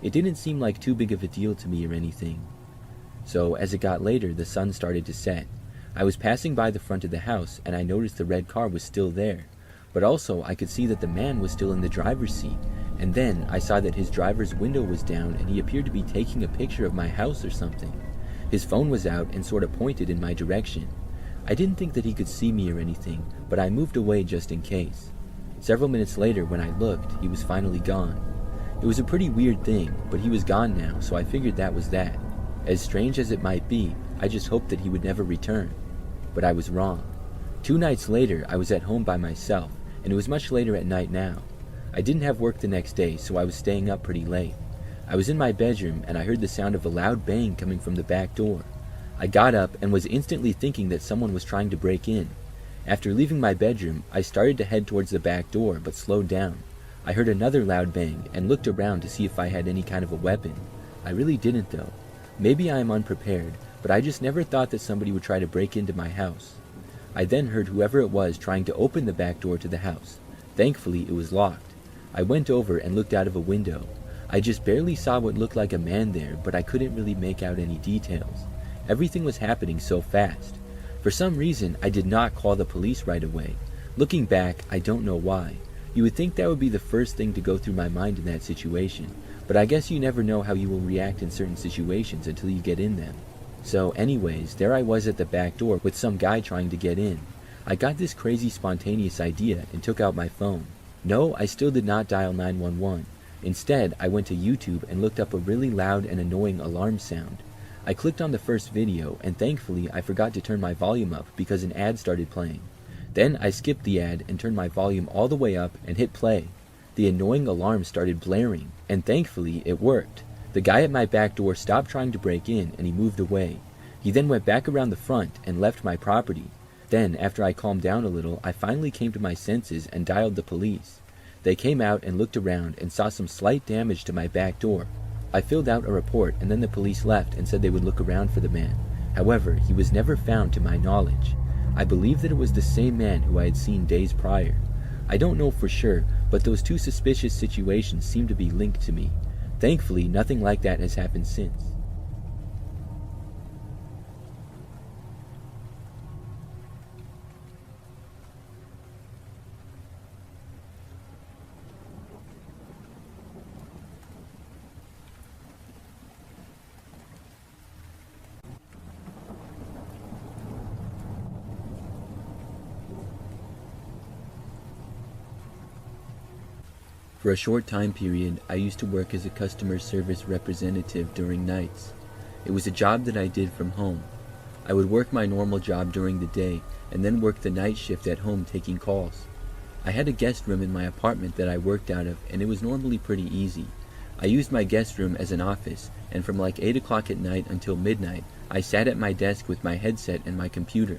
It didn't seem like too big of a deal to me or anything. So as it got later, the sun started to set. I was passing by the front of the house and I noticed the red car was still there. But also I could see that the man was still in the driver's seat. And then I saw that his driver's window was down and he appeared to be taking a picture of my house or something. His phone was out and sort of pointed in my direction. I didn't think that he could see me or anything, but I moved away just in case. Several minutes later, when I looked, he was finally gone. It was a pretty weird thing, but he was gone now, so I figured that was that. As strange as it might be, I just hoped that he would never return. But I was wrong. 2 nights later, I was at home by myself, and it was much later at night now. I didn't have work the next day, so I was staying up pretty late. I was in my bedroom, and I heard the sound of a loud bang coming from the back door. I got up and was instantly thinking that someone was trying to break in. After leaving my bedroom, I started to head towards the back door, but slowed down. I heard another loud bang and looked around to see if I had any kind of a weapon. I really didn't though. Maybe I am unprepared, but I just never thought that somebody would try to break into my house. I then heard whoever it was trying to open the back door to the house. Thankfully, it was locked. I went over and looked out of a window. I just barely saw what looked like a man there, but I couldn't really make out any details. Everything was happening so fast. For some reason, I did not call the police right away. Looking back, I don't know why. You would think that would be the first thing to go through my mind in that situation, but I guess you never know how you will react in certain situations until you get in them. So anyways, there I was at the back door with some guy trying to get in. I got this crazy spontaneous idea and took out my phone. No, I still did not dial 911. Instead, I went to YouTube and looked up a really loud and annoying alarm sound. I clicked on the first video, and thankfully I forgot to turn my volume up because an ad started playing. Then I skipped the ad and turned my volume all the way up and hit play. The annoying alarm started blaring, and thankfully it worked. The guy at my back door stopped trying to break in and he moved away. He then went back around the front and left my property. Then, after I calmed down a little, I finally came to my senses and dialed the police. They came out and looked around and saw some slight damage to my back door. I filled out a report and then the police left and said they would look around for the man. However, he was never found to my knowledge. I believe that it was the same man who I had seen days prior. I don't know for sure, but those 2 suspicious situations seem to be linked to me. Thankfully, nothing like that has happened since. For a short time period, I used to work as a customer service representative during nights. It was a job that I did from home. I would work my normal job during the day and then work the night shift at home taking calls. I had a guest room in my apartment that I worked out of, and it was normally pretty easy. I used my guest room as an office, and from like 8 o'clock at night until midnight, I sat at my desk with my headset and my computer.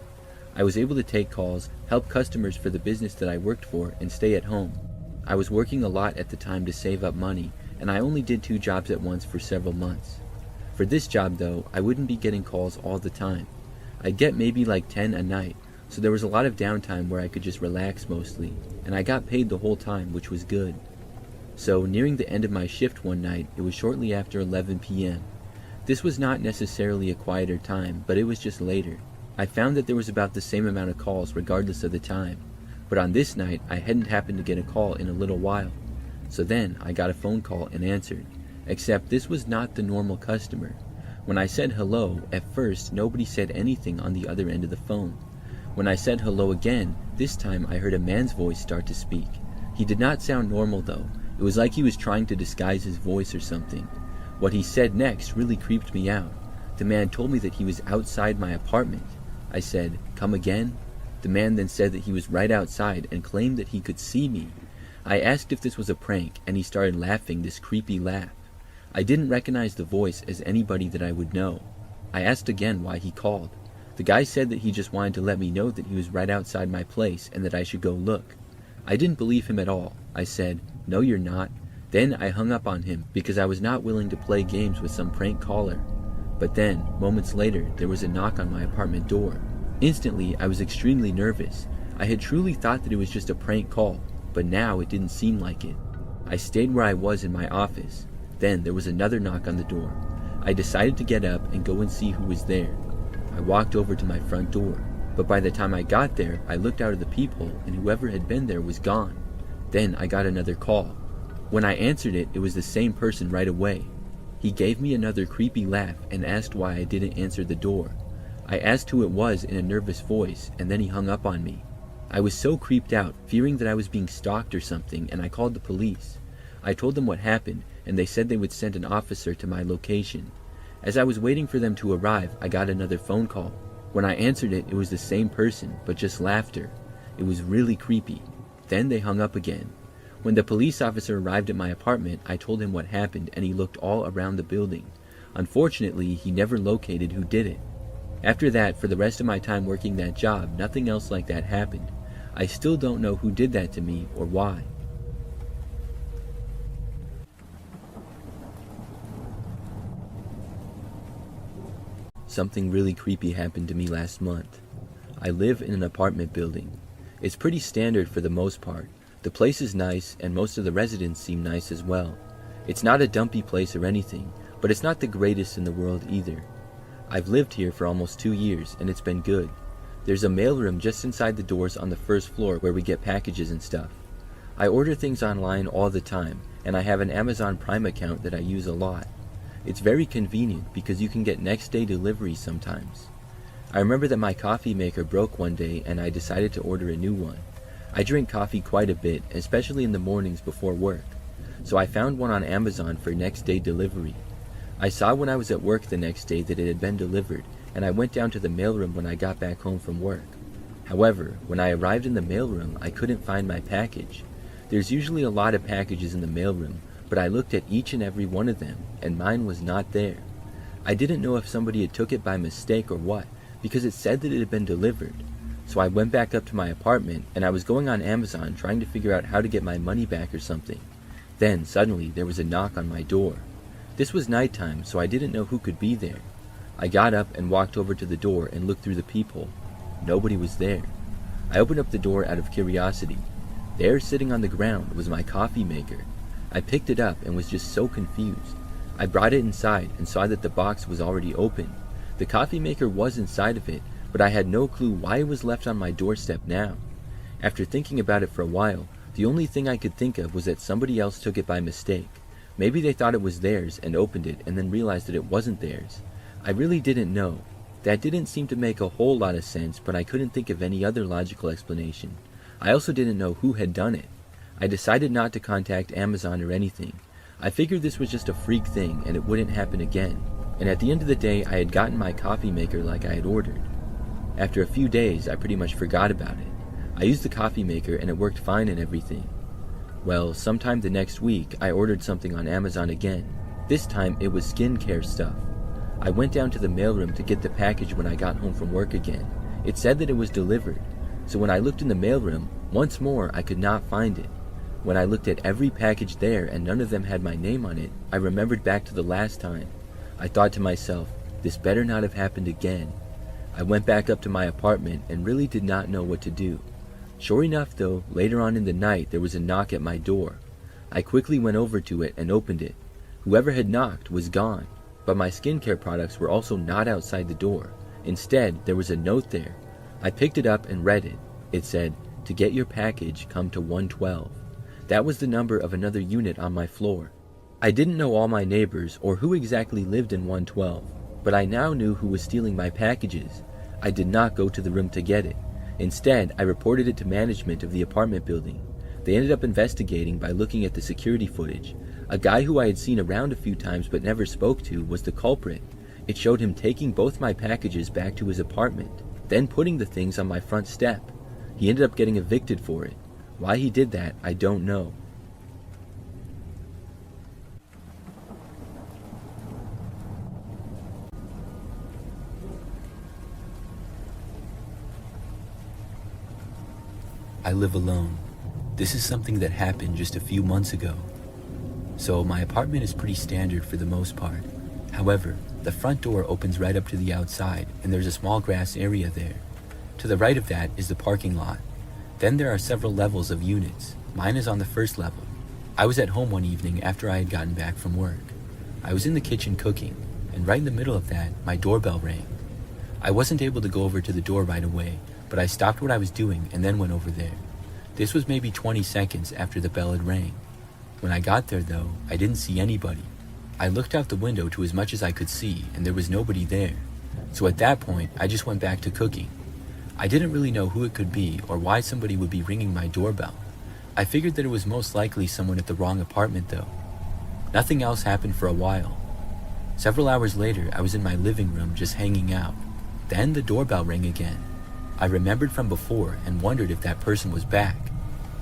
I was able to take calls, help customers for the business that I worked for, and stay at home. I was working a lot at the time to save up money, and I only did 2 jobs at once for several months. For this job though, I wouldn't be getting calls all the time. I'd get maybe like 10 a night, so there was a lot of downtime where I could just relax mostly, and I got paid the whole time, which was good. So nearing the end of my shift one night, it was shortly after 11 p.m. This was not necessarily a quieter time, but it was just later. I found that there was about the same amount of calls regardless of the time. But on this night, I hadn't happened to get a call in a little while. So then, I got a phone call and answered. Except this was not the normal customer. When I said hello, at first, nobody said anything on the other end of the phone. When I said hello again, this time I heard a man's voice start to speak. He did not sound normal though. It was like he was trying to disguise his voice or something. What he said next really creeped me out. The man told me that he was outside my apartment. I said, "Come again?" The man then said that he was right outside and claimed that he could see me. I asked if this was a prank, and he started laughing this creepy laugh. I didn't recognize the voice as anybody that I would know. I asked again why he called. The guy said that he just wanted to let me know that he was right outside my place and that I should go look. I didn't believe him at all. I said, "No, you're not." Then I hung up on him because I was not willing to play games with some prank caller. But then, moments later, there was a knock on my apartment door. Instantly, I was extremely nervous. I had truly thought that it was just a prank call, but now it didn't seem like it. I stayed where I was in my office. Then there was another knock on the door. I decided to get up and go and see who was there. I walked over to my front door, but by the time I got there, I looked out of the peephole and whoever had been there was gone. Then I got another call. When I answered it, it was the same person right away. He gave me another creepy laugh and asked why I didn't answer the door. I asked who it was in a nervous voice, and then he hung up on me. I was so creeped out, fearing that I was being stalked or something, and I called the police. I told them what happened, and they said they would send an officer to my location. As I was waiting for them to arrive, I got another phone call. When I answered it, it was the same person, but just laughter. It was really creepy. Then they hung up again. When the police officer arrived at my apartment, I told him what happened, and he looked all around the building. Unfortunately, he never located who did it. After that, for the rest of my time working that job, nothing else like that happened. I still don't know who did that to me or why. Something really creepy happened to me last month. I live in an apartment building. It's pretty standard for the most part. The place is nice, and most of the residents seem nice as well. It's not a dumpy place or anything, but it's not the greatest in the world either. I've lived here for almost 2 years, and it's been good. There's a mailroom just inside the doors on the first floor where we get packages and stuff. I order things online all the time, and I have an Amazon Prime account that I use a lot. It's very convenient because you can get next day delivery sometimes. I remember that my coffee maker broke one day and I decided to order a new one. I drink coffee quite a bit, especially in the mornings before work. So I found one on Amazon for next day delivery. I saw when I was at work the next day that it had been delivered, and I went down to the mailroom when I got back home from work. However, when I arrived in the mailroom, I couldn't find my package. There's usually a lot of packages in the mailroom, but I looked at each and every one of them, and mine was not there. I didn't know if somebody had took it by mistake or what, because it said that it had been delivered. So I went back up to my apartment, and I was going on Amazon trying to figure out how to get my money back or something. Then, suddenly, there was a knock on my door. This was nighttime, so I didn't know who could be there. I got up and walked over to the door and looked through the peephole. Nobody was there. I opened up the door out of curiosity. There, sitting on the ground, was my coffee maker. I picked it up and was just so confused. I brought it inside and saw that the box was already open. The coffee maker was inside of it, but I had no clue why it was left on my doorstep now. After thinking about it for a while, the only thing I could think of was that somebody else took it by mistake. Maybe they thought it was theirs and opened it and then realized that it wasn't theirs. I really didn't know. That didn't seem to make a whole lot of sense, but I couldn't think of any other logical explanation. I also didn't know who had done it. I decided not to contact Amazon or anything. I figured this was just a freak thing and it wouldn't happen again. And at the end of the day, I had gotten my coffee maker like I had ordered. After a few days, I pretty much forgot about it. I used the coffee maker and it worked fine and everything. Well, sometime the next week, I ordered something on Amazon again. This time, it was skincare stuff. I went down to the mailroom to get the package when I got home from work again. It said that it was delivered. So when I looked in the mailroom, once more, I could not find it. When I looked at every package there and none of them had my name on it, I remembered back to the last time. I thought to myself, this better not have happened again. I went back up to my apartment and really did not know what to do. Sure enough though, later on in the night there was a knock at my door. I quickly went over to it and opened it. Whoever had knocked was gone, but my skincare products were also not outside the door. Instead, there was a note there. I picked it up and read it. It said, "To get your package, come to 112. That was the number of another unit on my floor. I didn't know all my neighbors or who exactly lived in 112, but I now knew who was stealing my packages. I did not go to the room to get it. Instead, I reported it to management of the apartment building. They ended up investigating by looking at the security footage. A guy who I had seen around a few times but never spoke to was the culprit. It showed him taking both my packages back to his apartment, then putting the things on my front step. He ended up getting evicted for it. Why he did that, I don't know. I live alone. This is something that happened just a few months ago. So my apartment is pretty standard for the most part. However, the front door opens right up to the outside and there's a small grass area there. To the right of that is the parking lot. Then there are several levels of units. Mine is on the first level. I was at home one evening after I had gotten back from work. I was in the kitchen cooking, and right in the middle of that, my doorbell rang. I wasn't able to go over to the door right away, but I stopped what I was doing and then went over there. This was maybe 20 seconds after the bell had rang. When I got there though, I didn't see anybody. I looked out the window to as much as I could see and there was nobody there. So at that point, I just went back to cooking. I didn't really know who it could be or why somebody would be ringing my doorbell. I figured that it was most likely someone at the wrong apartment though. Nothing else happened for a while. Several hours later, I was in my living room just hanging out. Then the doorbell rang again. I remembered from before and wondered if that person was back.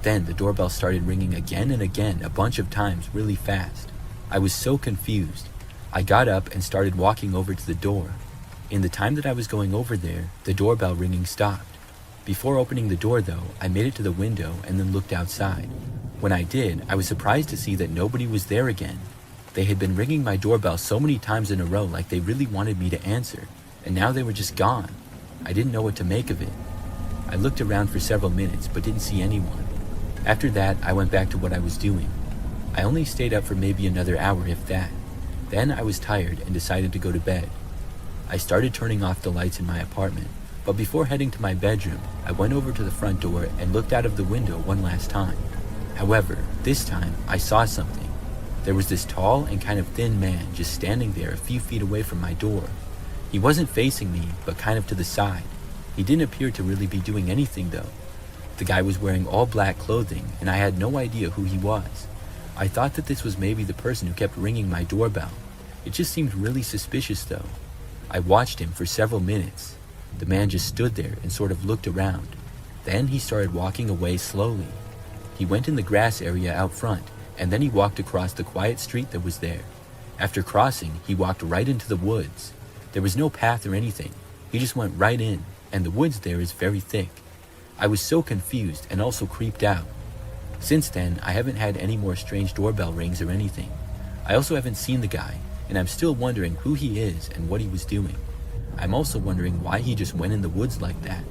Then the doorbell started ringing again and again a bunch of times really fast. I was so confused. I got up and started walking over to the door. In the time that I was going over there, the doorbell ringing stopped. Before opening the door though, I made it to the window and then looked outside. When I did, I was surprised to see that nobody was there again. They had been ringing my doorbell so many times in a row like they really wanted me to answer, and now they were just gone. I didn't know what to make of it. I looked around for several minutes but didn't see anyone. After that, I went back to what I was doing. I only stayed up for maybe another hour if that. Then I was tired and decided to go to bed. I started turning off the lights in my apartment, but before heading to my bedroom, I went over to the front door and looked out of the window one last time. However, this time I saw something. There was this tall and kind of thin man just standing there a few feet away from my door. He wasn't facing me, but kind of to the side. He didn't appear to really be doing anything though. The guy was wearing all black clothing and I had no idea who he was. I thought that this was maybe the person who kept ringing my doorbell. It just seemed really suspicious though. I watched him for several minutes. The man just stood there and sort of looked around. Then he started walking away slowly. He went in the grass area out front and then he walked across the quiet street that was there. After crossing, he walked right into the woods. There was no path or anything. He just went right in, and the woods there is very thick. I was so confused and also creeped out. Since then, I haven't had any more strange doorbell rings or anything. I also haven't seen the guy, and I'm still wondering who he is and what he was doing. I'm also wondering why he just went in the woods like that.